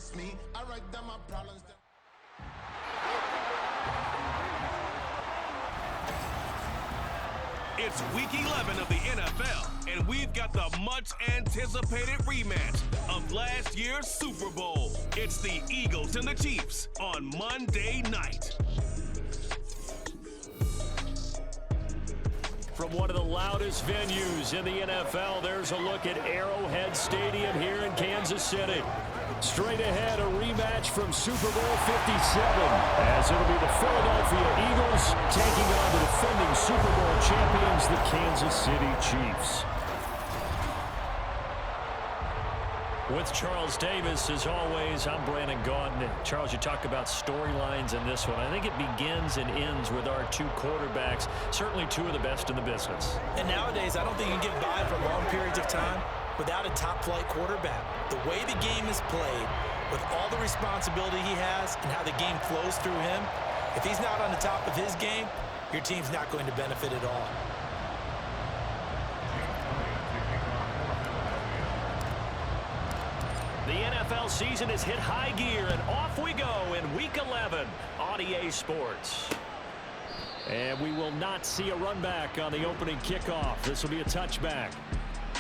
it's me. I write down my problems down. It's week 11 of the NFL, and we've got the much-anticipated rematch of last year's Super Bowl. It's the Eagles and the Chiefs on Monday night. From one of the loudest venues in the NFL, there's a look at Arrowhead Stadium here in Kansas City. Straight ahead, a rematch from Super Bowl 57, as it'll be the Philadelphia Eagles taking on the defending Super Bowl champions, the Kansas City Chiefs. With Charles Davis, as always, I'm Brandon Gaudin. Charles, you talk about storylines in this one. I think it begins and ends with our two quarterbacks, certainly two of the best in the business. And nowadays, I don't think you can get by for long periods of time without a top-flight quarterback. The way the game is played, with all the responsibility he has and how the game flows through him, if he's not on the top of his game, your team's not going to benefit at all. The NFL season has hit high gear, and off we go in Week 11 on EA Sports. And we will not see a run back on the opening kickoff. This will be a touchback.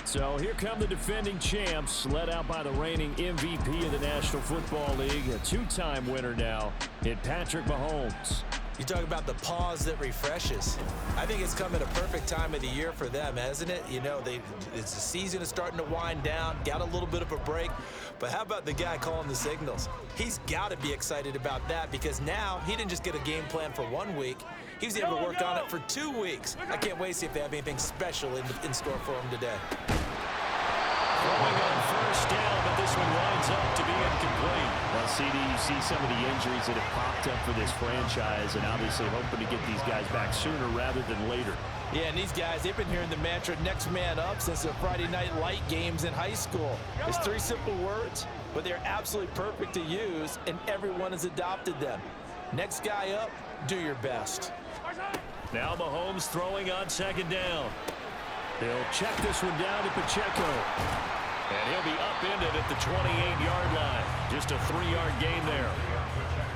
So here come the defending champs, led out by the reigning MVP of the National Football League, a two-time winner now in Patrick Mahomes. You talk about the pause that refreshes. I think it's come at a perfect time of the year for them, hasn't it? You know, the season is starting to wind down, got a little bit of a break. But how about the guy calling the signals? He's got to be excited about that because now he didn't just get a game plan for 1 week. He was able to work on it for 2 weeks. I can't wait to see if they have anything special in store for him today. Throwing on first down, but this one winds up to be incomplete. Well, CD, you see some of the injuries that have popped up for this franchise, and obviously hoping to get these guys back sooner rather than later. Yeah, and these guys, they've been hearing the mantra, next man up, since the Friday Night Light games in high school. It's 3 simple words, but they're absolutely perfect to use, and everyone has adopted them. Next guy up, do your best. Now Mahomes throwing on second down. He'll check this one down to Pacheco. And he'll be upended at the 28-yard line. Just a 3-yard gain there.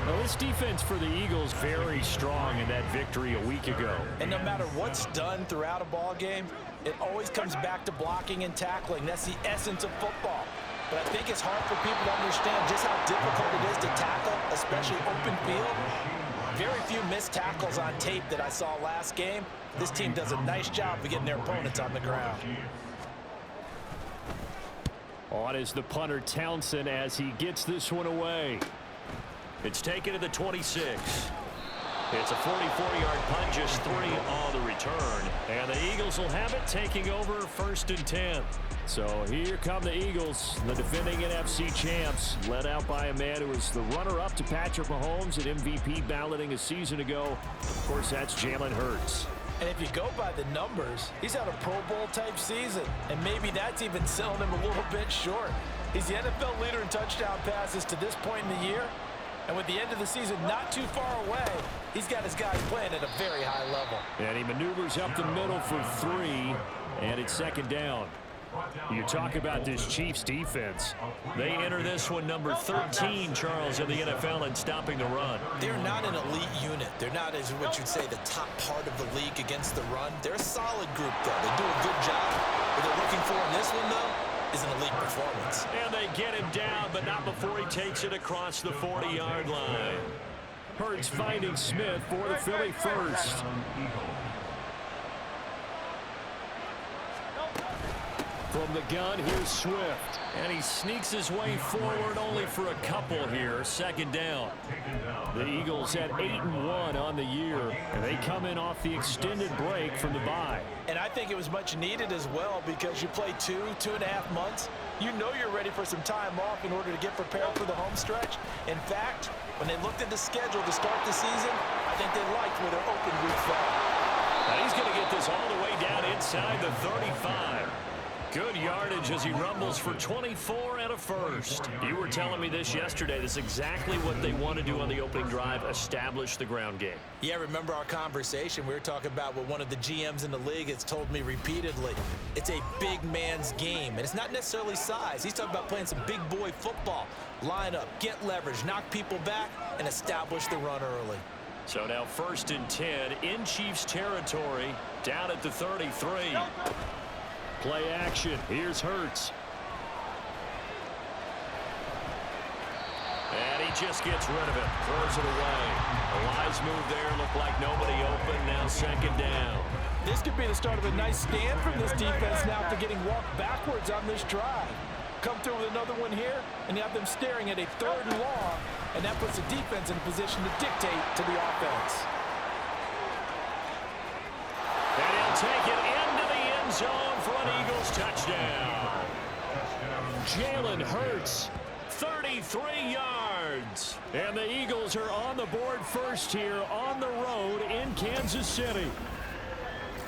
Well, this defense for the Eagles very strong in that victory a week ago. And no matter what's done throughout a ball game, it always comes back to blocking and tackling. That's the essence of football. But I think it's hard for people to understand just how difficult it is to tackle, especially open field. Very few missed tackles on tape that I saw last game. This team does a nice job of getting their opponents on the ground. On is the punter Townsend as he gets this one away. It's taken to the 26. It's a 44-yard punt, just 3 on the return. And the Eagles will have it, taking over 1st and 10. So here come the Eagles, the defending NFC champs, led out by a man who was the runner-up to Patrick Mahomes at MVP balloting a season ago. Of course, that's Jalen Hurts. And if you go by the numbers, he's had a Pro Bowl-type season, and maybe that's even selling him a little bit short. He's the NFL leader in touchdown passes to this point in the year, and with the end of the season not too far away, he's got his guys playing at a very high level. And he maneuvers up the middle for 3, and it's second down. You talk about this Chiefs defense. They enter this one number 13, Charles, in the NFL in stopping the run. They're not an elite unit. They're not, as what you'd say, the top part of the league against the run. They're a solid group, though. They do a good job. What they're looking for in this one, though, is an elite performance. And they get him down, but not before he takes it across the 40-yard line. Hurts finding Smith for the Philly first. From the gun, here's Swift. And he sneaks his way forward only for a couple here. Second down. The Eagles at 8-1 on the year. And they come in off the extended break from the bye. And I think it was much needed as well because you play 2.5 months. You know you're ready for some time off in order to get prepared for the home stretch. In fact, when they looked at the schedule to start the season, I think they liked where their open week fell. Now he's going to get this all the way down inside the 35. Good yardage as he rumbles for 24 and a first. You were telling me this yesterday. This is exactly what they want to do on the opening drive, establish the ground game. Yeah, remember our conversation? We were talking about what one of the GMs in the league has told me repeatedly. It's a big man's game, and it's not necessarily size. He's talking about playing some big boy football. Line up, get leverage, knock people back, and establish the run early. So now 1st and 10 in Chiefs territory, down at the 33. Play action. Here's Hurts. And he just gets rid of it. Throws it away. A wise move there. Looked like nobody open. Now 2nd down. This could be the start of a nice stand from this defense now after getting walked backwards on this drive. Come through with another one here, and you have them staring at a 3rd and long, and that puts the defense in a position to dictate to the offense. And he'll take it into the end zone for an Eagles touchdown. Jalen Hurts, 33 yards. And the Eagles are on the board first here on the road in Kansas City.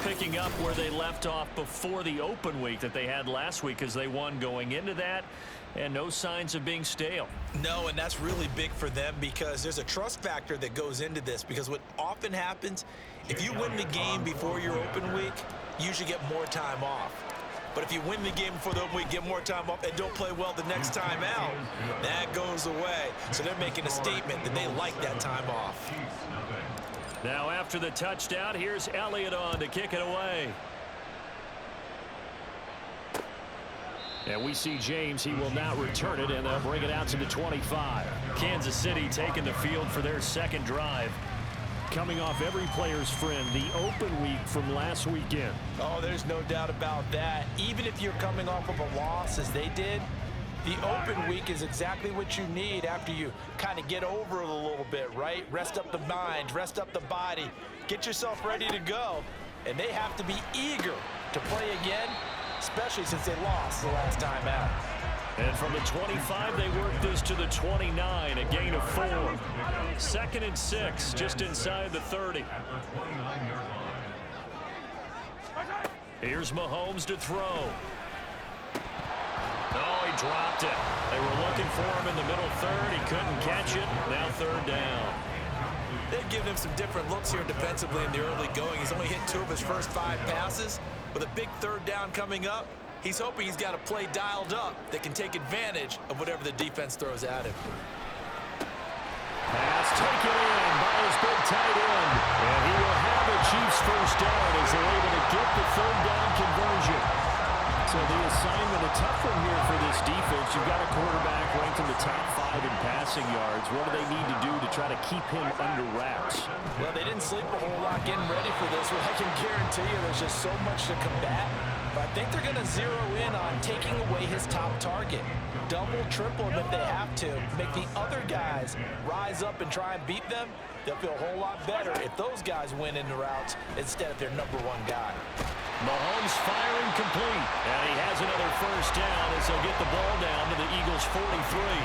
Picking up where they left off before the open week that they had last week as they won going into that, and no signs of being stale. No, and that's really big for them because there's a trust factor that goes into this, because what often happens, if you win the game before your open week, you usually get more time off. But if you win the game before the open week, get more time off, and don't play well the next time out, that goes away. So they're making a statement that they like that time off. Now after the touchdown, here's Elliott on to kick it away. And we see James. He will now return it, and they'll bring it out to the 25. Kansas City taking the field for their 2nd drive. Coming off every player's friend, the open week from last weekend. Oh, there's no doubt about that. Even if you're coming off of a loss, as they did, the open week is exactly what you need after you kind of get over it a little bit, right? Rest up the mind, rest up the body, get yourself ready to go. And they have to be eager to play again, especially since they lost the last time out. And from the 25, they work this to the 29, a gain of 4. 2nd and 6, just inside the 30. Here's Mahomes to throw. Oh, he dropped it. They were looking for him in the middle 3rd. He couldn't catch it. Now 3rd down. They've given him some different looks here defensively in the early going. He's only hit 2 of his first 5 passes. With a big 3rd down coming up, he's hoping he's got a play dialed up that can take advantage of whatever the defense throws at him. Pass taken in by his big tight end. And he will have the Chiefs' 1st down as they're able to get the 3rd down conversion. So the assignment, a tough one here for this defense. You've got a quarterback ranked in the top 5 in passing yards. What do they need to do to try to keep him under wraps? Well, they didn't sleep a whole lot getting ready for this one. I can guarantee you there's just so much to combat. But I think they're going to zero in on taking away his top target. Double, triple him if they have to. Make the other guys rise up and try and beat them. They'll feel a whole lot better if those guys win in the routes instead of their #1 guy. Mahomes firing complete. And he has another 1st down as they'll get the ball down to the Eagles' 43.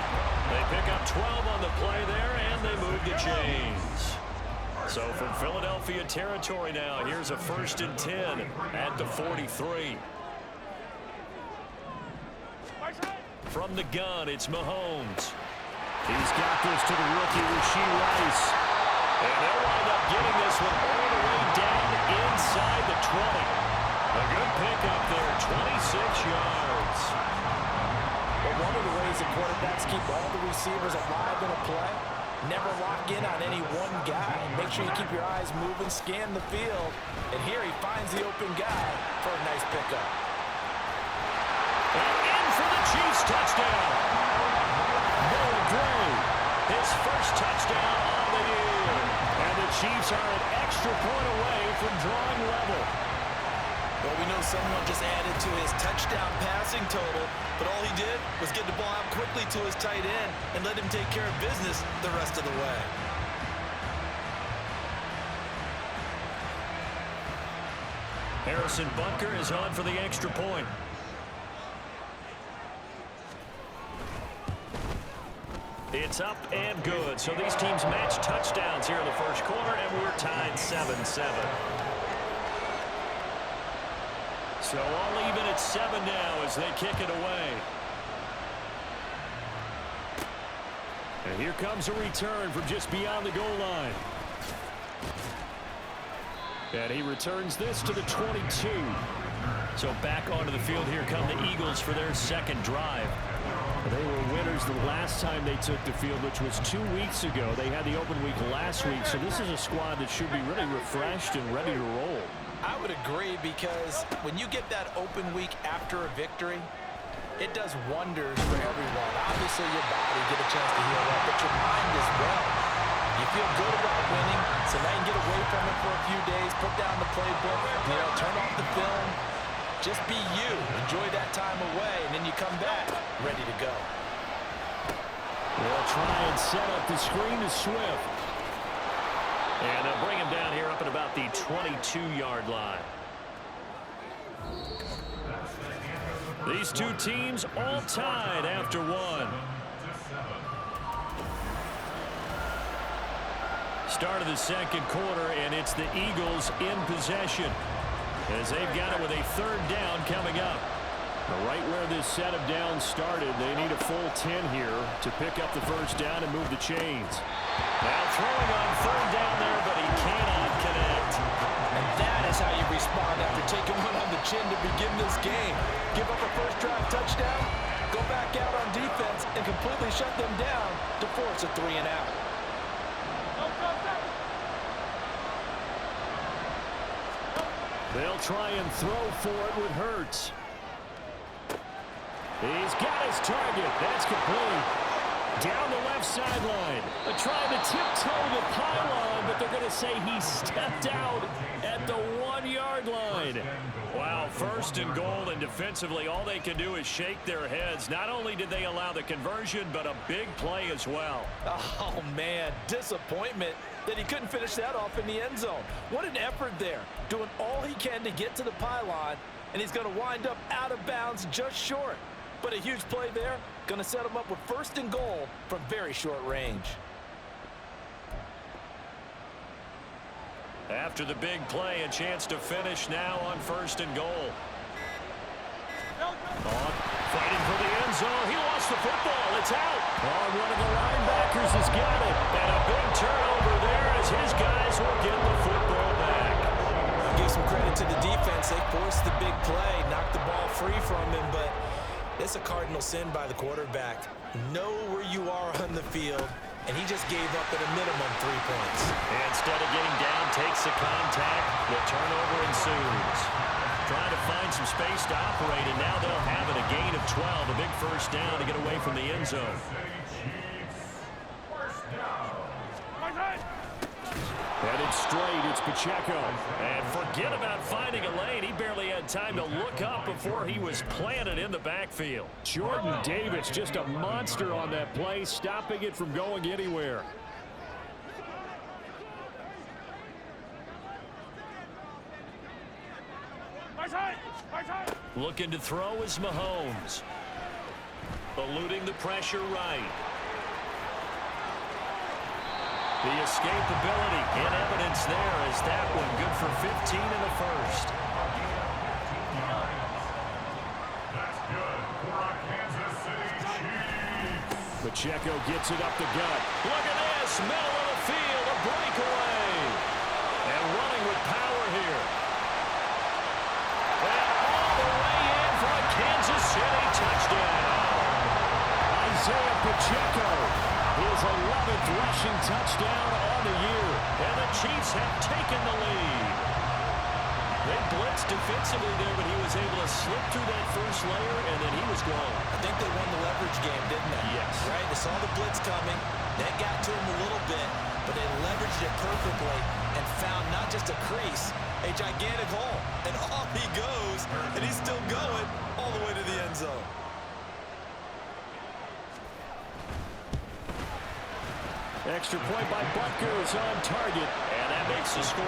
They pick up 12 on the play there, and they move the chains. So from Philadelphia territory now, here's a 1st and 10 at the 43. From the gun, it's Mahomes. He's got this to the rookie, Rashee Rice. And they'll wind up getting this one all the way down inside the 20. A good pickup there, 26 yards. But one of the ways that quarterbacks keep all the receivers alive in a play, never lock in on any one guy. Make sure you keep your eyes moving, scan the field. And here he finds the open guy for a nice pickup. And in for the Chiefs touchdown. Noah Gray, his 1st touchdown on the year. And the Chiefs are an extra point away from drawing level. Well, we know someone just added to his touchdown passing total, but all he did was get the ball out quickly to his tight end and let him take care of business the rest of the way. Harrison Butker is on for the extra point. It's up and good. So these teams match touchdowns here in the 1st quarter, and we're tied 7-7. So all even at 7 now as they kick it away. And here comes a return from just beyond the goal line. And he returns this to the 22. So back onto the field here come the Eagles for their second drive. They were winners the last time they took the field, which was 2 weeks ago. They had the open week last week, so this is a squad that should be really refreshed and ready to roll. I would agree, because when you get that open week after a victory, it does wonders for everyone. Obviously, your body get a chance to heal up, but your mind as well. You feel good about winning, so now you can get away from it for a few days, put down the playbook, turn off the film. Just be you. Enjoy that time away, and then you come back ready to go. They'll try and set up the screen to Swift. And they'll bring him down here up at about the 22-yard line. These two teams all tied after one. Start of the second quarter, and it's the Eagles in possession, as they've got it with a third down coming up. Right where this set of downs started, they need a full 10 here to pick up the first down and move the chains. Now throwing on third down there, but he cannot connect. And that is how you respond after taking one on the chin to begin this game. Give up a first drive touchdown, go back out on defense, and completely shut them down to force a 3-and-out. They'll try and throw for it with Hurts. He's got his target. That's complete. Down the left sideline. They're trying to tiptoe the pylon, but they're going to say he stepped out at the 1-yard line. Wow, first and goal, and defensively all they can do is shake their heads. Not only did they allow the conversion, but a big play as well. Oh, man, disappointment that he couldn't finish that off in the end zone. What an effort there, doing all he can to get to the pylon, and he's going to wind up out of bounds just short. But a huge play there, going to set him up with first and goal from very short range. After the big play, a chance to finish now on first and goal. Fighting for the end zone. He lost the football. It's out. One of the linebackers has got it. And a big turnover there as his guys will get the football back. Give some credit to the defense. They forced the big play, knocked the ball free from him, but it's a cardinal sin by the quarterback. Know where you are on the field, and he just gave up at a minimum 3 points. And instead of getting down, takes the contact. The turnover ensues. Trying to find some space to operate, and now they'll have it. A gain of 12, a big first down to get away from the end zone. Headed straight, it's Pacheco. And forget about finding a lane. He barely had time to look up before he was planted in the backfield. Jordan Davis, just a monster on that play, stopping it from going anywhere. Looking to throw is Mahomes. Eluding the pressure right. The escapability in evidence there as that one good for 15 in the first. That's good for our Kansas City Chiefs. Pacheco gets it up the gut. Look at this, middle of the field, a breakaway. And running with power here. And all the way in for a Kansas City touchdown. Isaiah Pacheco. His 11th rushing touchdown on the year. And the Chiefs have taken the lead. They blitzed defensively there, but he was able to slip through that first layer, and then he was gone. I think they won the leverage game, didn't they? Yes. Right? They saw the blitz coming. That got to him a little bit, but they leveraged it perfectly and found not just a crease, a gigantic hole. And off he goes, and he's still going all the way to the end zone. Extra point by Butker is on target, and that makes the score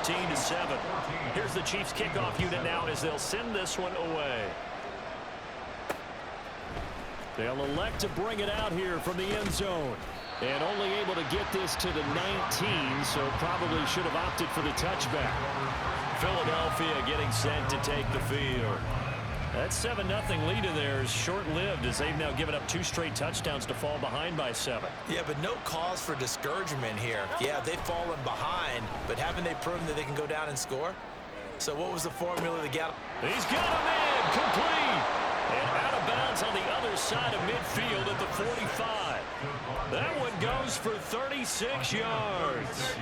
14-7. Here's the Chiefs kickoff unit now as they'll send this one away. They'll elect to bring it out here from the end zone. And only able to get this to the 19, so probably should have opted for the touchback. Philadelphia getting set to take the field. That 7-0 lead in there is short-lived as they've now given up 2 straight touchdowns to fall behind by 7. Yeah, but no cause for discouragement here. Yeah, they've fallen behind, but haven't they proven that they can go down and score? So what was the formula to get? He's got him in, complete. And out of bounds on the other side of midfield at the 45. That one goes for 36 yards.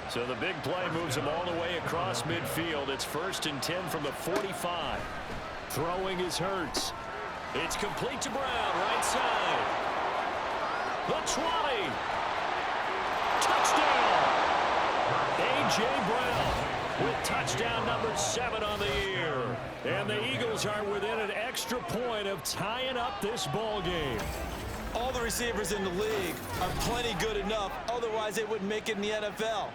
So the big play moves him all the way across midfield. It's 1st and 10 from the 45. Throwing is Hurts. It's complete to Brown, right side. The 20. Touchdown. A.J. Brown with touchdown number 7 on the year. And the Eagles are within an extra point of tying up this ball game. All the receivers in the league are plenty good enough, otherwise they wouldn't make it in the NFL.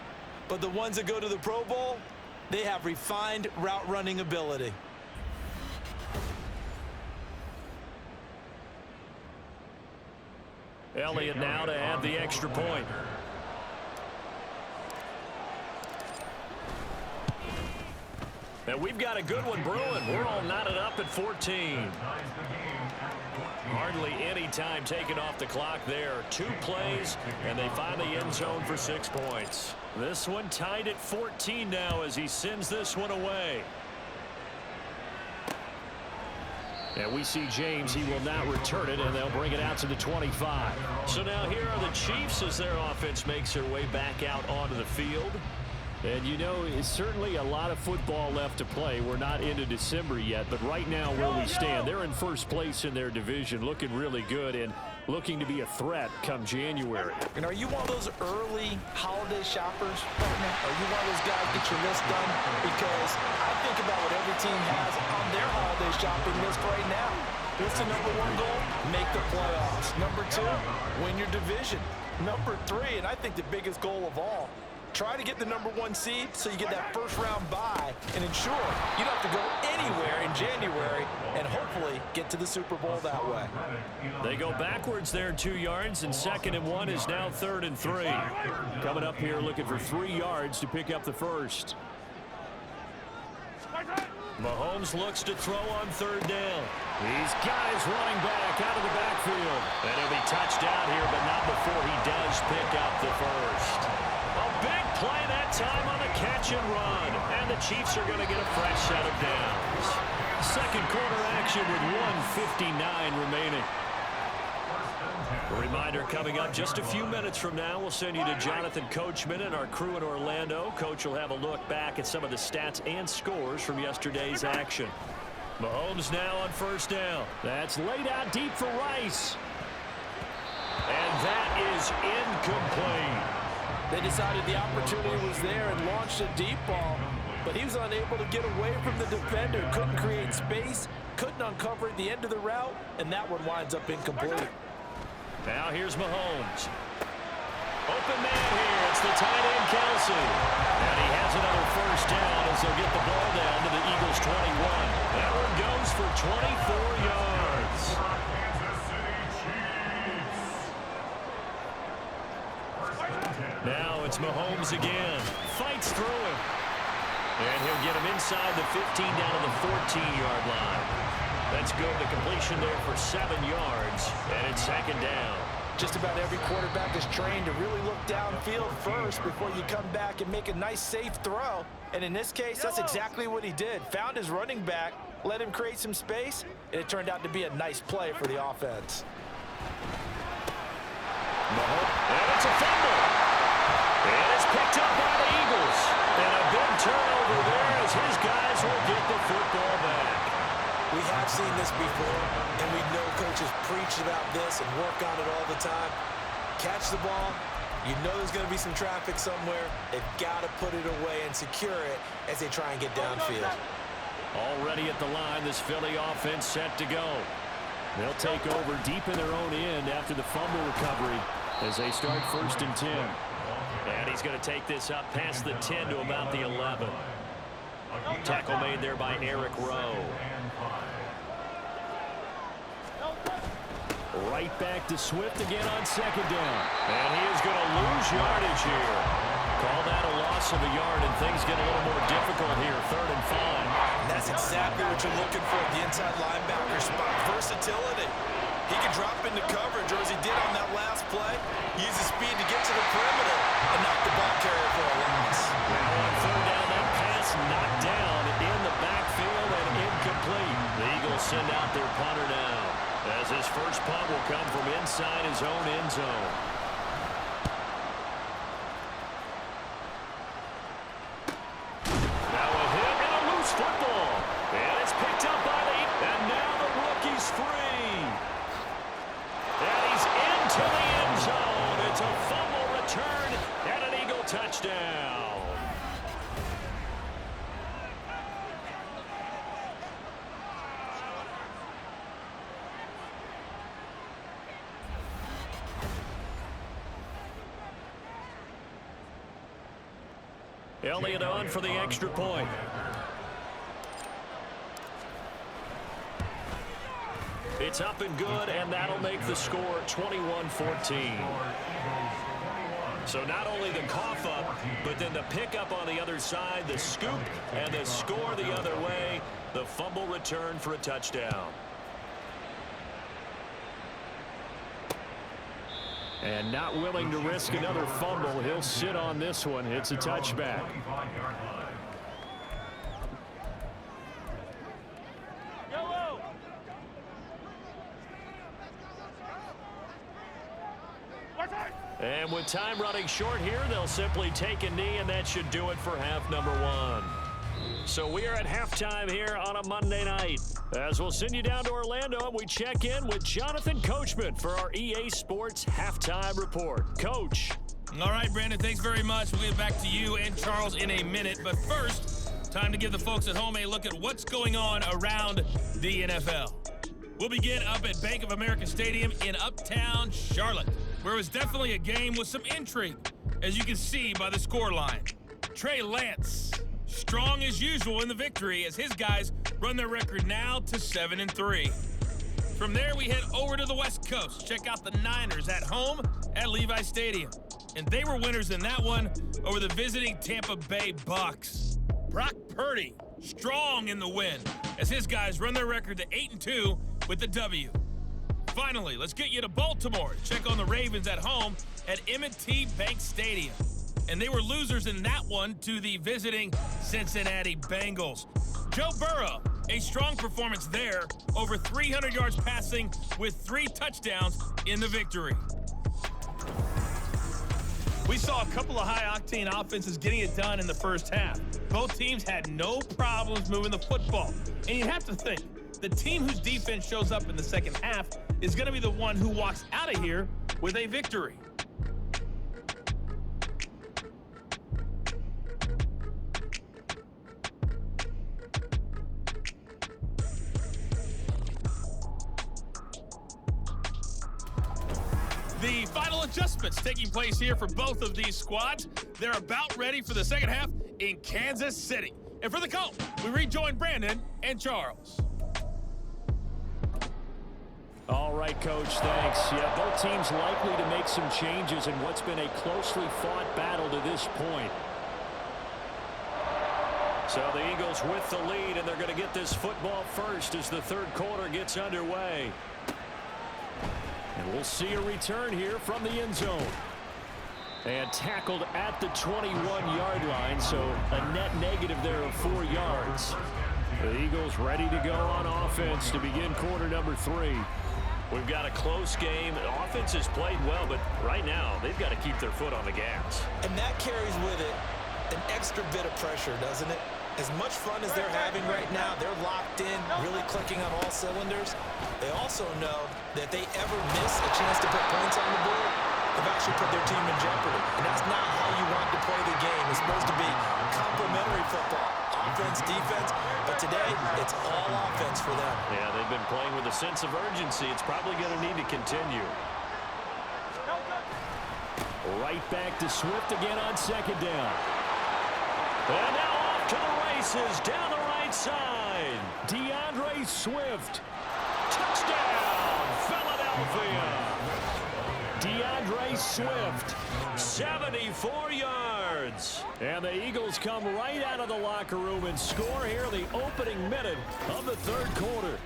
But the ones that go to the Pro Bowl, they have refined route running ability. Elliott now to add the extra point. And we've got a good one brewing. We're all knotted up at 14. Hardly any time taken off the clock there. 2 plays, and they find the end zone for 6 points. This one tied at 14 now as he sends this one away. And we see James. He will not return it, and they'll bring it out to the 25. So now here are the Chiefs as their offense makes their way back out onto the field. And, you know, it's certainly a lot of football left to play. We're not into December yet, but right now where we stand, they're in first place in their division, looking really good and looking to be a threat come January. And are you one of those early holiday shoppers, partner? Are you one of those guys get your list done? Because I think about what every team has on their holiday shopping list right now. What's the number 1 goal? Make the playoffs. Number 2, win your division. Number 3, and I think the biggest goal of all, try to get the number 1 seed so you get that first-round bye and ensure you don't have to go anywhere in January and hopefully get to the Super Bowl that way. They go backwards there 2 yards, and 2nd and 1 is now 3rd and 3. Coming up here looking for 3 yards to pick up the first. Mahomes looks to throw on 3rd down. He's got his running back out of the backfield. And he'll be touched out here, but not before he does pick up the first. A big play that time on a catch and run. And the Chiefs are going to get a fresh set of downs. Second quarter action with 1:59 remaining. A reminder coming up just a few minutes from now. We'll send you to Jonathan Coachman and our crew in Orlando. Coach will have a look back at some of the stats and scores from yesterday's action. Mahomes now on 1st down. That's laid out deep for Rice. And that is incomplete. They decided the opportunity was there and launched a deep ball, but he was unable to get away from the defender, couldn't create space, couldn't uncover the end of the route, and that one winds up incomplete. Now here's Mahomes. Open man here. It's the tight end, Kelsey. And he has another 1st down as they'll get the ball down to the Eagles' 21. That one goes for 24 yards. Now it's Mahomes again. Fights through him. And he'll get him inside the 15 down to the 14-yard line. That's good. The completion there for 7 yards. And it's 2nd down. Just about every quarterback is trained to really look downfield first before you come back and make a nice, safe throw. And in this case, that's exactly what he did. Found his running back, let him create some space, and it turned out to be a nice play for the offense. And it's a fumble. And it's picked up by the Eagles. And a big turnover there as his guys will get the football back. We have seen this before, and we know coaches preach about this and work on it all the time. Catch the ball. You know there's going to be some traffic somewhere. They've got to put it away and secure it as they try and get downfield. Already at the line, this Philly offense set to go. They'll take over deep in their own end after the fumble recovery as they start 1st and 10. And he's going to take this up past the 10 to about the 11. Tackle made there by Eric Rowe. Right back to Swift again on second down. And he is going to lose yardage here. Call that a loss of a yard, and things get a little more difficult here, 3rd and 5. And that's exactly what you're looking for at the inside linebacker spot. Versatility. He can drop into coverage, or as he did on that last play, use his speed to get to the perimeter and knock the ball carrier for a loss. Now on 3rd down, that pass knocked down in the backfield and incomplete. The Eagles send out their punter now, as his first punt will come from inside his own end zone. Now a hit and a loose football. And it's picked up by the... And now the rookie's free. And he's into the end zone. It's a fumble return and an Eagle touchdown. Elliott on for the extra point. It's up and good, and that'll make the score 21-14. So not only the cough up, but then the pickup on the other side, the scoop, and the score the other way, the fumble return for a touchdown. And not willing to risk another fumble, he'll sit on this one. It's a touchback. And with time running short here, they'll simply take a knee, and that should do it for half number 1. So we are at halftime here on a Monday night. As we'll send you down to Orlando, and we check in with Jonathan Coachman for our EA Sports Halftime Report. Coach. All right, Brandon, thanks very much. We'll get back to you and Charles in a minute. But first, time to give the folks at home a look at what's going on around the NFL. We'll begin up at Bank of America Stadium in Uptown Charlotte, where it was definitely a game with some intrigue, as you can see by the scoreline. Trey Lance, strong as usual in the victory, as his guys run their record now to 7-3. From there, we head over to the West Coast. Check out the Niners at home at Levi Stadium. And they were winners in that one over the visiting Tampa Bay Bucks. Brock Purdy, strong in the win, as his guys run their record to 8-2 with the W. Finally, let's get you to Baltimore. Check on the Ravens at home at M&T Bank Stadium. And they were losers in that one to the visiting Cincinnati Bengals. Joe Burrow, a strong performance there, over 300 yards passing with 3 touchdowns in the victory. We saw a couple of high-octane offenses getting it done in the first half. Both teams had no problems moving the football. And you have to think, the team whose defense shows up in the second half is going to be the one who walks out of here with a victory. The final adjustments taking place here for both of these squads. They're about ready for the second half in Kansas City. And for the call, we rejoin Brandon and Charles. All right, Coach, thanks. Yeah, both teams likely to make some changes in what's been a closely fought battle to this point. So the Eagles with the lead, and they're going to get this football first as the third quarter gets underway. And we'll see a return here from the end zone. And tackled at the 21-yard line, so a net negative there of 4 yards. The Eagles ready to go on offense to begin quarter number 3. We've got a close game. The offense has played well, but right now they've got to keep their foot on the gas. And that carries with it an extra bit of pressure, doesn't it? As much fun as they're having right now, they're locked in, really clicking on all cylinders. They also know that if they ever miss a chance to put points on the board, they've actually put their team in jeopardy. And that's not how you want to play the game. It's supposed to be complementary football, offense, defense. But today, it's all offense for them. Yeah, they've been playing with a sense of urgency. It's probably going to need to continue. Right back to Swift again on second down. And now off to the races down the right side. DeAndre Swift. Touchdown, Philadelphia. Philadelphia. DeAndre Swift, 74 yards. And the Eagles come right out of the locker room and score here in the opening minute of the third quarter.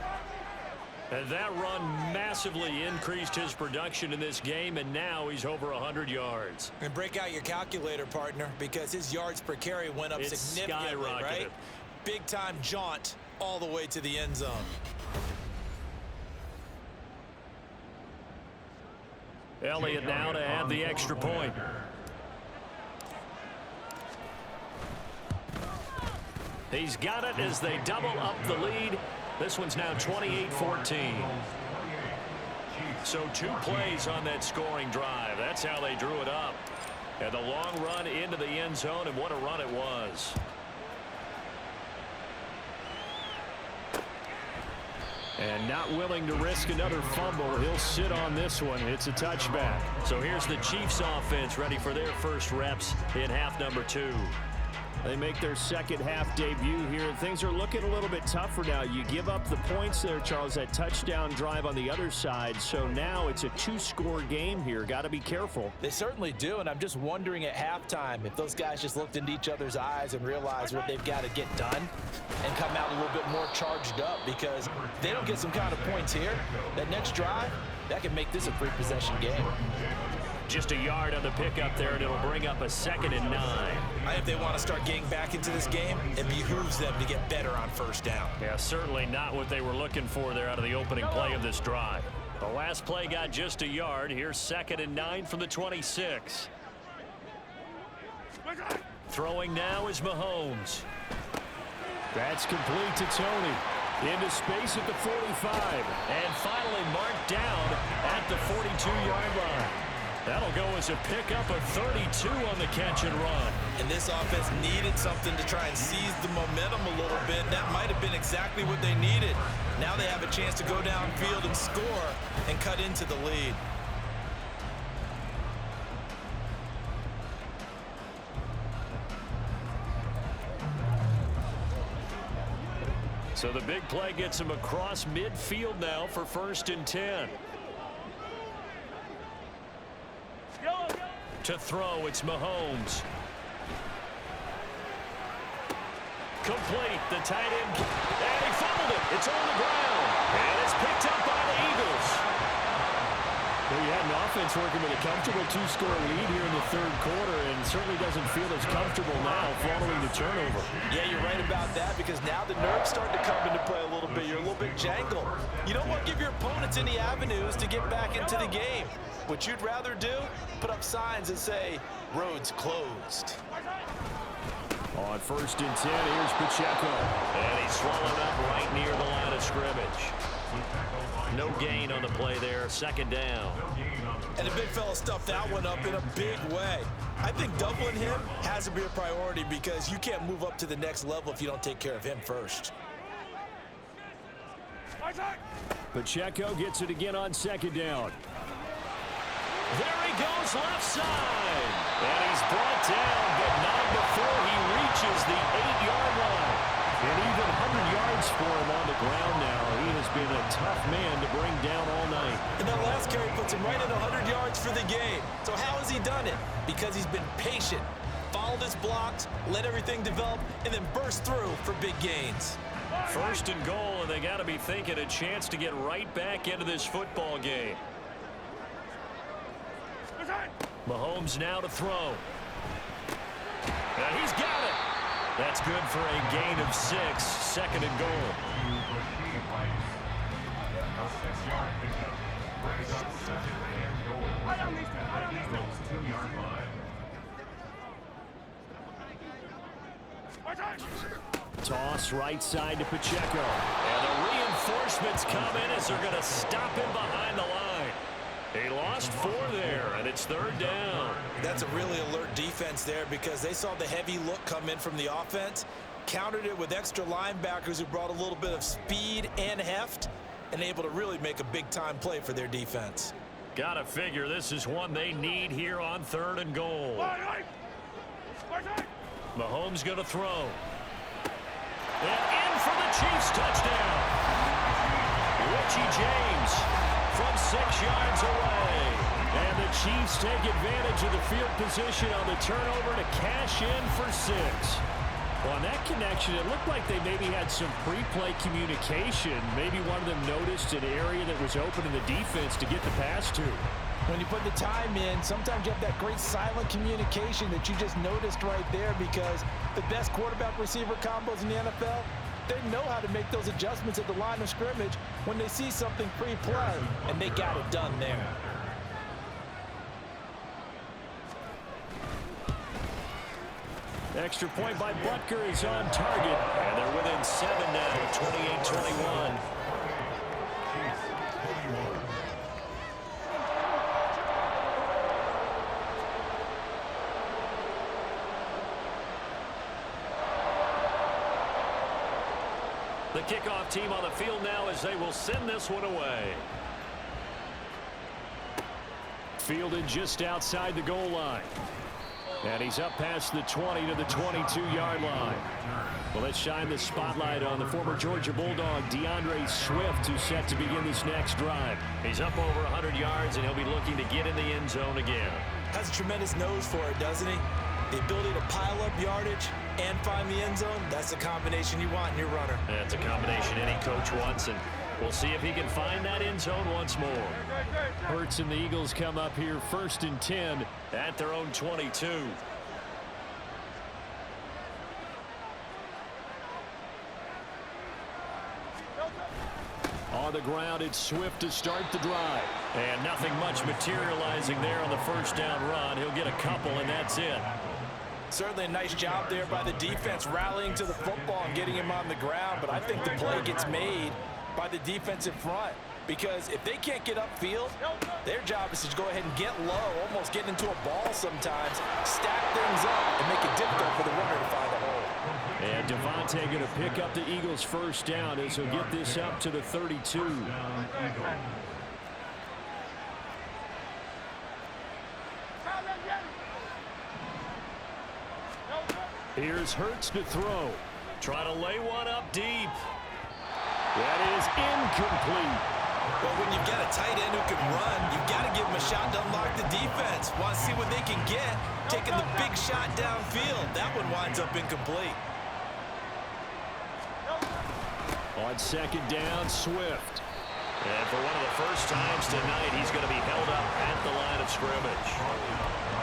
And that run massively increased his production in this game, and now he's over 100 yards. And break out your calculator, partner, because his yards per carry went up significantly, right? Big-time jaunt all the way to the end zone. Elliott now to add the extra point. He's got it as they double up the lead. This one's now 28-14. So 2 plays on that scoring drive. That's how they drew it up. And the long run into the end zone, and what a run it was. And not willing to risk another fumble. He'll sit on this one. It's a touchback. So here's the Chiefs offense ready for their first reps in half number 2. They make their second half debut here, and things are looking a little bit tougher now. You give up the points there, Charles, that touchdown drive on the other side. So now it's a 2-score game here. Got to be careful. They certainly do, and I'm just wondering at halftime if those guys just looked into each other's eyes and realized what they've got to get done and come out a little bit more charged up, because if they don't get some kind of points here, that next drive, that can make this a 3-possession game. Just a yard on the pickup there, and it'll bring up a 2nd and 9. If they want to start getting back into this game, it behooves them to get better on first down. Yeah, certainly not what they were looking for there out of the opening play of this drive. The last play got just a yard. Here's 2nd and 9 from the 26. Throwing now is Mahomes. That's complete to Tony. Into space at the 45. And finally marked down at the 42-yard line. That'll go as a pickup of 32 on the catch and run. And this offense needed something to try and seize the momentum a little bit, and that might have been exactly what they needed. Now they have a chance to go downfield and score and cut into the lead. So the big play gets him across midfield now for 1st and 10. To throw, it's Mahomes. Complete, the tight end, and he fumbled it. It's on the ground, and it's picked up by the Eagles. Well, you had an offense working with a comfortable 2-score lead here in the third quarter, and certainly doesn't feel as comfortable now following the turnover. Yeah, you're right about that, because now the nerves start to come into play a little bit. You're a little bit jangled. You don't want to give your opponents any avenues to get back into the game. What you'd rather do, put up signs that say, roads closed. On 1st and 10, here's Pacheco. And he's swallowed up right near the line of scrimmage. No gain on the play there, 2nd down. And the big fella stuffed that one up in a big way. I think doubling him has to be a priority, because you can't move up to the next level if you don't take care of him first. Pacheco gets it again on 2nd down. There he goes left side. And he's brought down, but not before he reaches the 8-yard line. And even 100 yards for him on the ground now. He has been a tough man to bring down all night. And that last carry puts him right at 100 yards for the game. So how has he done it? Because he's been patient, followed his blocks, let everything develop, and then burst through for big gains. 1st and goal, and they got to be thinking a chance to get right back into this football game. Mahomes now to throw. And he's got it. That's good for a gain of 6, 2nd and goal. Toss right side to Pacheco. And the reinforcements come in as they're going to stop him behind the line. He lost 4 there, and it's 3rd down. That's a really alert defense there, because they saw the heavy look come in from the offense, countered it with extra linebackers who brought a little bit of speed and heft, and able to really make a big-time play for their defense. Gotta figure this is one they need here on 3rd and goal. Mahomes gonna throw. And in for the Chiefs touchdown. Richie James. from 6 yards away. And the Chiefs take advantage of the field position on the turnover to cash in for 6. Well, on that connection, it looked like they maybe had some pre-play communication. Maybe one of them noticed an area that was open in the defense to get the pass to. When you put the time in, sometimes you have that great silent communication that you just noticed right there, because the best quarterback-receiver combos in the NFL, they know how to make those adjustments at the line of scrimmage when they see something pre-play, and they got it done there. Extra point by Butker is on target, and they're within 7 now, 28-21. The kickoff team on the field now as they will send this one away. Fielded just outside the goal line. And he's up past the 20 to the 22-yard line. Well, let's shine the spotlight on the former Georgia Bulldog, DeAndre Swift, who's set to begin this next drive. He's up over 100 yards, and he'll be looking to get in the end zone again. Has a tremendous nose for it, doesn't he? The ability to pile up yardage and find the end zone, that's the combination you want in your runner. That's a combination any coach wants, and we'll see if he can find that end zone once more. Hurts and the Eagles come up here 1st and 10 at their own 22. On the ground, it's Swift to start the drive. And nothing much materializing there on the first down run. He'll get a couple, and that's it. Certainly a nice job there by the defense rallying to the football and getting him on the ground, but I think the play gets made by the defensive front, because if they can't get upfield, their job is to go ahead and get low, almost get into a ball sometimes, stack things up, and make it difficult for the runner to find a hole. And Devontae going to pick up the Eagles' first down as he'll get this up to the 32. Here's Hurts to throw. Try to lay one up deep. That is incomplete. Well, when you've got a tight end who can run, you've got to give him a shot to unlock the defense. Want to see what they can get, taking the big shot downfield. That one winds up incomplete. On second down, Swift. And for one of the first times tonight, he's going to be held up at the line of scrimmage.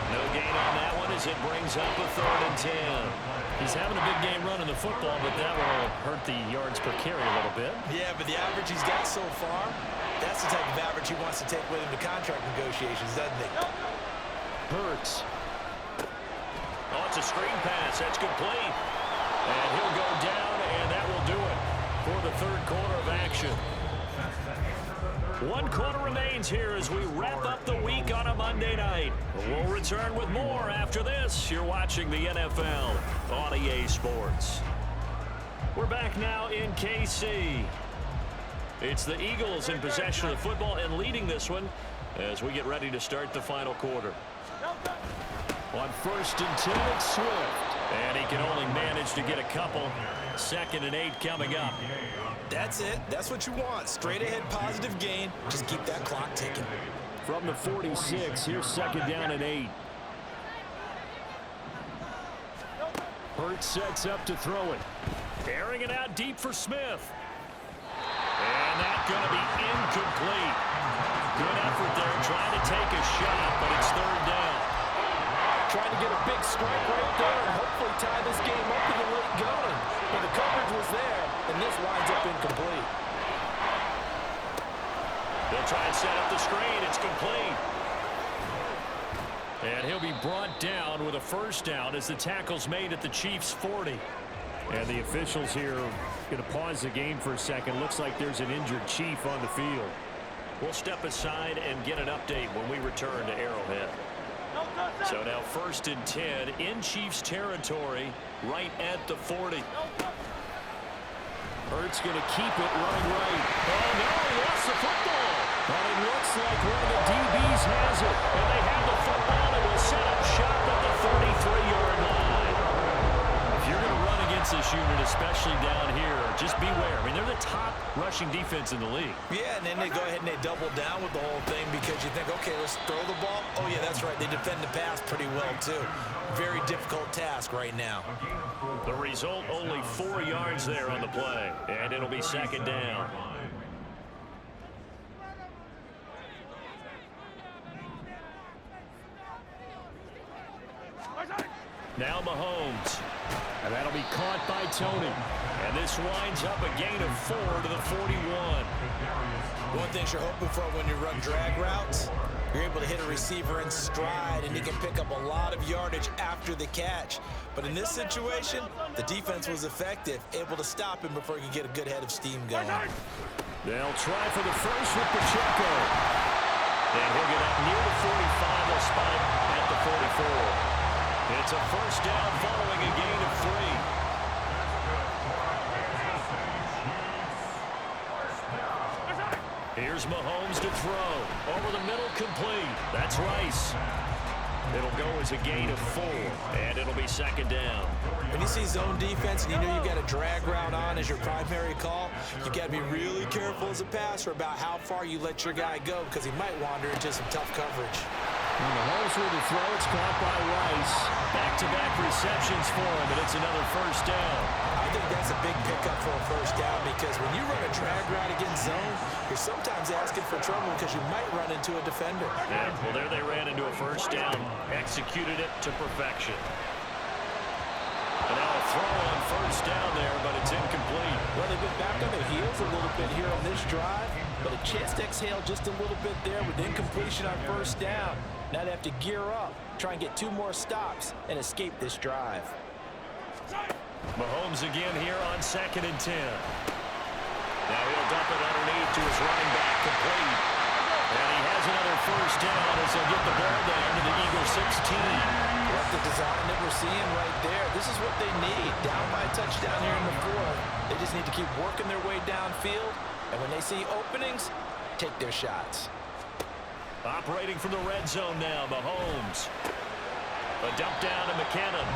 No gain on that one as it brings up a 3rd and 10. He's having a big game running the football, but that will hurt the yards per carry a little bit. Yeah, but the average he's got so far, that's the type of average he wants to take with him to contract negotiations, doesn't he? Hurts. Oh, it's a screen pass. That's complete. And he'll go down, and that will do it for the 3rd quarter of action. 1 quarter remains here as we wrap up the week on a Monday night. We'll return with more after this. You're watching the NFL on EA Sports. We're back now in KC. It's the Eagles in possession of the football and leading this one as we get ready to start the final quarter. On 1st and 10, it's Swift. And he can only manage to get a couple. 2nd and 8 coming up. That's it. That's what you want. Straight ahead positive gain. Just keep that clock ticking. From the 46, here's 2nd down and 8. Hurts sets up to throw it. Airing it out deep for Smith. And that's going to be incomplete. Good effort there trying to take a shot, but it's 3rd down. Trying to get a big strike right there and hopefully tie this game up in the late going. But the coverage was there, and this winds up incomplete. They'll try and set up the screen. It's complete. And he'll be brought down with a 1st down as the tackle's made at the Chiefs' 40. And the officials here are going to pause the game for a second. Looks like there's an injured Chief on the field. We'll step aside and get an update when we return to Arrowhead. So now 1st and 10 in Chiefs territory right at the 40. Hurts going to keep it running right. Oh, no, he lost the football. But it looks like one of the DBs has it. And they have the football and will set up shop at the 33-yard line. If you're going to run against this unit, especially down here, just beware. I mean, they're the top rushing defense defense in the league. Yeah, and then they go ahead and they double down with the whole thing because you think, okay, let's throw the ball. Oh, yeah, that's right. They defend the pass pretty well, too. Very difficult task right now. The result, only 4 yards there on the play, and it'll be second down. Now Mahomes. And that'll be caught by Tony. And this winds up a gain of 4 to the 41. One thing you're hoping for when you run drag routes, you're able to hit a receiver in stride, and he can pick up a lot of yardage after the catch. But in this situation, the defense was effective, able to stop him before he could get a good head of steam going. They'll try for the first with Pacheco. And he'll get up near the 45. They'll spot him at the 44. It's a first down following a gain of 3. Here's Mahomes to throw. Over the middle, complete. That's Rice. It'll go as a gain of 4, and it'll be second down. When you see zone defense and you know you've got a drag route on as your primary call, you've got to be really careful as a passer about how far you let your guy go because he might wander into some tough coverage. And Mahomes with the throw. It's caught by Rice. Back-to-back receptions for him, and it's another first down. I think that's a big pickup for a first down because when you run a drag route against zone, you're sometimes asking for trouble because you might run into a defender. Yeah, well, there they ran into a first down, executed it to perfection. And now a throw on first down there, but it's incomplete. Well, they've been back on their heels a little bit here on this drive, but a chance to exhale just a little bit there with incompletion on first down. Now they have to gear up, try and get 2 more stops, and escape this drive. Mahomes again here on 2nd and 10. Now he'll dump it underneath to his running back, complete. And he has another first down as he'll get the ball down to the Eagles 16. What the design that we're seeing right there, this is what they need. Down by a touchdown here in the 4th. They just need to keep working their way downfield, and when they see openings, take their shots. Operating from the red zone now, Mahomes. A dump down to McKinnon.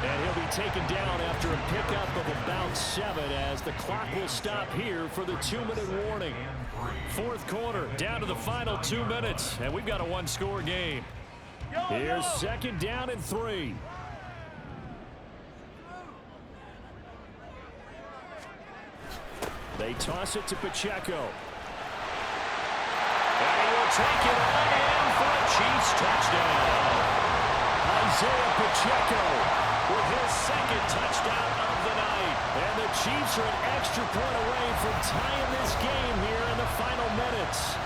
And he'll be taken down after a pickup of about 7 as the clock will stop here for the 2-minute warning. 4th quarter, down to the final 2 minutes, and we've got a 1-score game. Here's 2nd down and 3. They toss it to Pacheco. And he will take it on in for a Chiefs touchdown. Isaiah Pacheco with his 2nd touchdown of the night. And the Chiefs are an extra point away from tying this game here in the final minutes.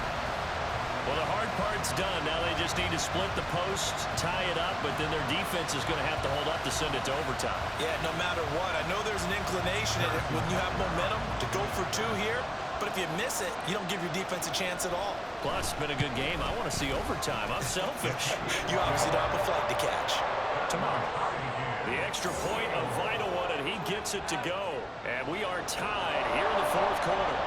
Well, the hard part's done. Now they just need to split the post, tie it up, but then their defense is going to have to hold up to send it to overtime. Yeah, no matter what. I know there's an inclination in it when you have momentum to go for 2 here, but if you miss it, you don't give your defense a chance at all. Plus, it's been a good game. I want to see overtime. I'm selfish. You obviously don't have a flight to catch. Tomorrow. The extra point, a vital one, and he gets it to go. And we are tied here in the 4th quarter.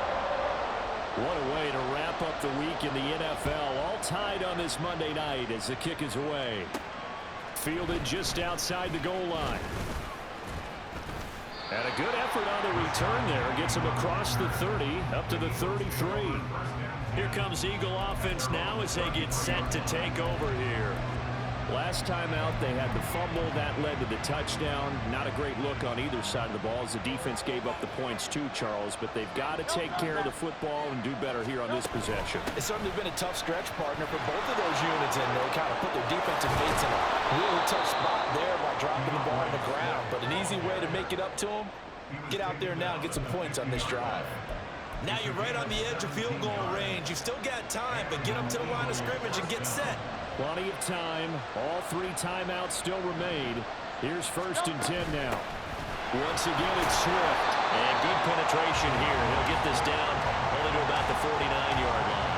What a way to wrap up the week in the NFL. All tied on this Monday night as the kick is away. Fielded just outside the goal line. And a good effort on the return there. Gets him across the 30, up to the 33. Here comes Eagle offense now as they get set to take over here. Last time out, they had the fumble. That led to the touchdown. Not a great look on either side of the ball as the defense gave up the points too, Charles. But they've got to take care of the football and do better here on this possession. It's certainly been a tough stretch, partner, for both of those units in there. Kind of put their defensive mates in a really tough spot there by dropping the ball on the ground. But an easy way to make it up to them, get out there now and get some points on this drive. Now you're right on the edge of field goal range. You've still got time, but get up to the line of scrimmage and get set. Plenty of time. All 3 timeouts still remain. Here's 1st and 10 now. Once again, it's Swift. And good penetration here. He'll get this down only to about the 49-yard line.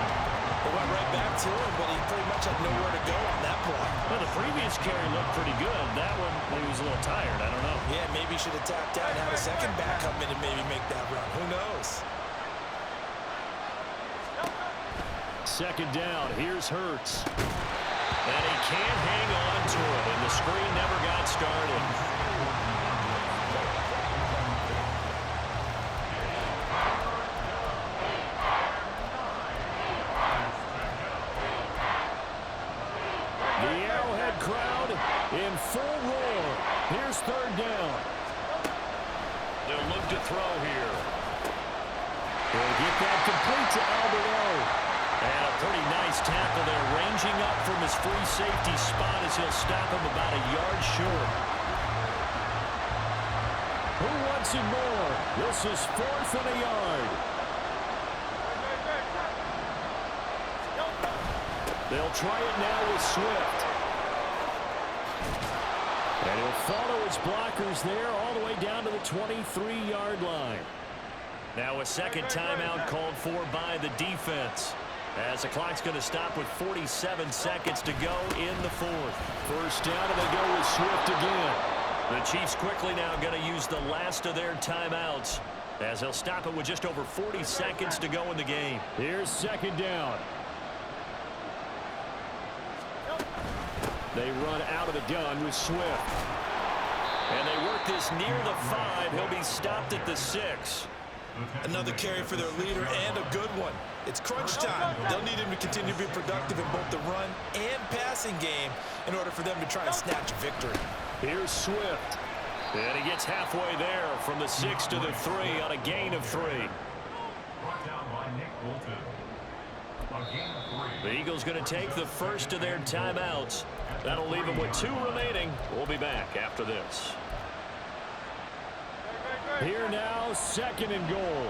They went right back to him, but he pretty much had nowhere to go on that play. Well, the previous carry looked pretty good. That one, he was a little tired. I don't know. Yeah, maybe he should have tapped out and had a second back come in and maybe make that run. Who knows? 2nd down. Here's Hurts. And he can't hang on to it, and the screen never got started. home crowd in full roar. Here's third down. They'll look to throw here. They'll get that complete to Alberto. And a pretty nice tackle there, ranging up from his free safety spot as he'll stop him about a yard short. Who wants it more? This is 4th and a yard. They'll try it now with Swift. And he'll follow his blockers there all the way down to the 23-yard line. Now a second timeout called for by the defense, as the clock's going to stop with 47 seconds to go in the 4th. First down, and they go with Swift again. The Chiefs quickly now going to use the last of their timeouts, as they'll stop it with just over 40 seconds to go in the game. Here's second down. They run out of the gun with Swift. And they work this near the 5. He'll be stopped at the 6. Another carry for their leader, and a good one. It's crunch time. They'll need him to continue to be productive in both the run and passing game in order for them to try and snatch a victory. Here's Swift. And he gets halfway there from the 6 to the 3 on a gain of 3. Brought down by Nick Bolton. A gain of 3. The Eagles going to take the first of their timeouts. That'll leave them with 2 remaining. We'll be back after this. Here now, 2nd and goal.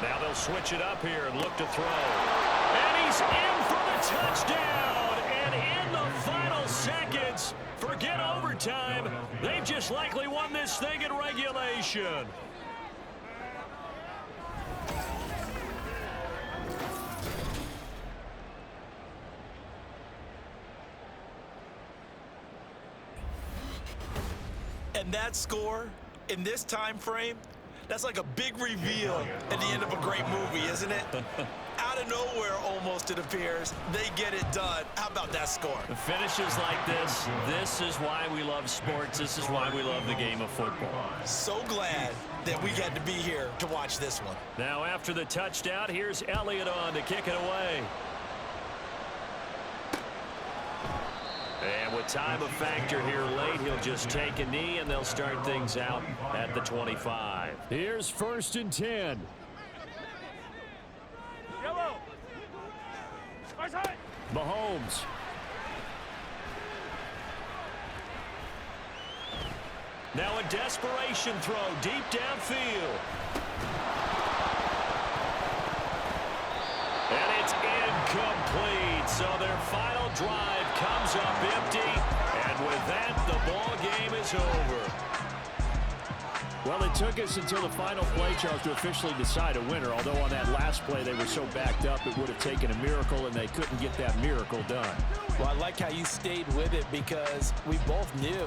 Now they'll switch it up here and look to throw. And he's in for the touchdown. And in the final seconds, forget overtime. They've just likely won this thing in regulation. And that score in this time frame, that's like a big reveal at the end of a great movie, isn't it? Out of nowhere, almost, it appears, they get it done. How about that score? Finishes like this is why we love sports. This is why we love the game of football. So glad that we got to be here to watch this one. Now after the touchdown, here's Elliott on to kick it away. And with time of factor here late, he'll just take a knee, and they'll start things out at the 25. Here's 1st and 10. Mahomes. Now a desperation throw deep downfield. And it's incomplete. So their final drive comes up empty. And with that, the ball game is over. Well, it took us until the final play, Charles, to officially decide a winner. Although on that last play they were so backed up, it would have taken a miracle, and they couldn't get that miracle done. Well, I like how you stayed with it, because we both knew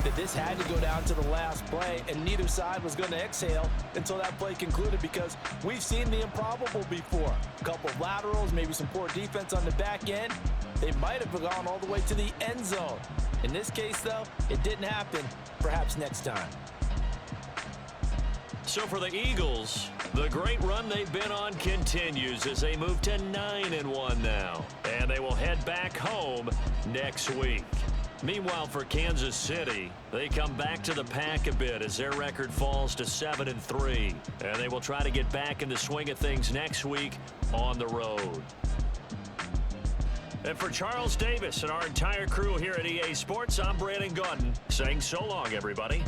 that this had to go down to the last play, and neither side was going to exhale until that play concluded, because we've seen the improbable before. A couple of laterals, maybe some poor defense on the back end. They might have gone all the way to the end zone. In this case, though, it didn't happen. Perhaps next time. So for the Eagles, the great run they've been on continues as they move to 9-1 now. And they will head back home next week. Meanwhile, for Kansas City, they come back to the pack a bit as their record falls to 7-3. And they will try to get back in the swing of things next week on the road. And for Charles Davis and our entire crew here at EA Sports, I'm Brandon Gaudin saying so long, everybody.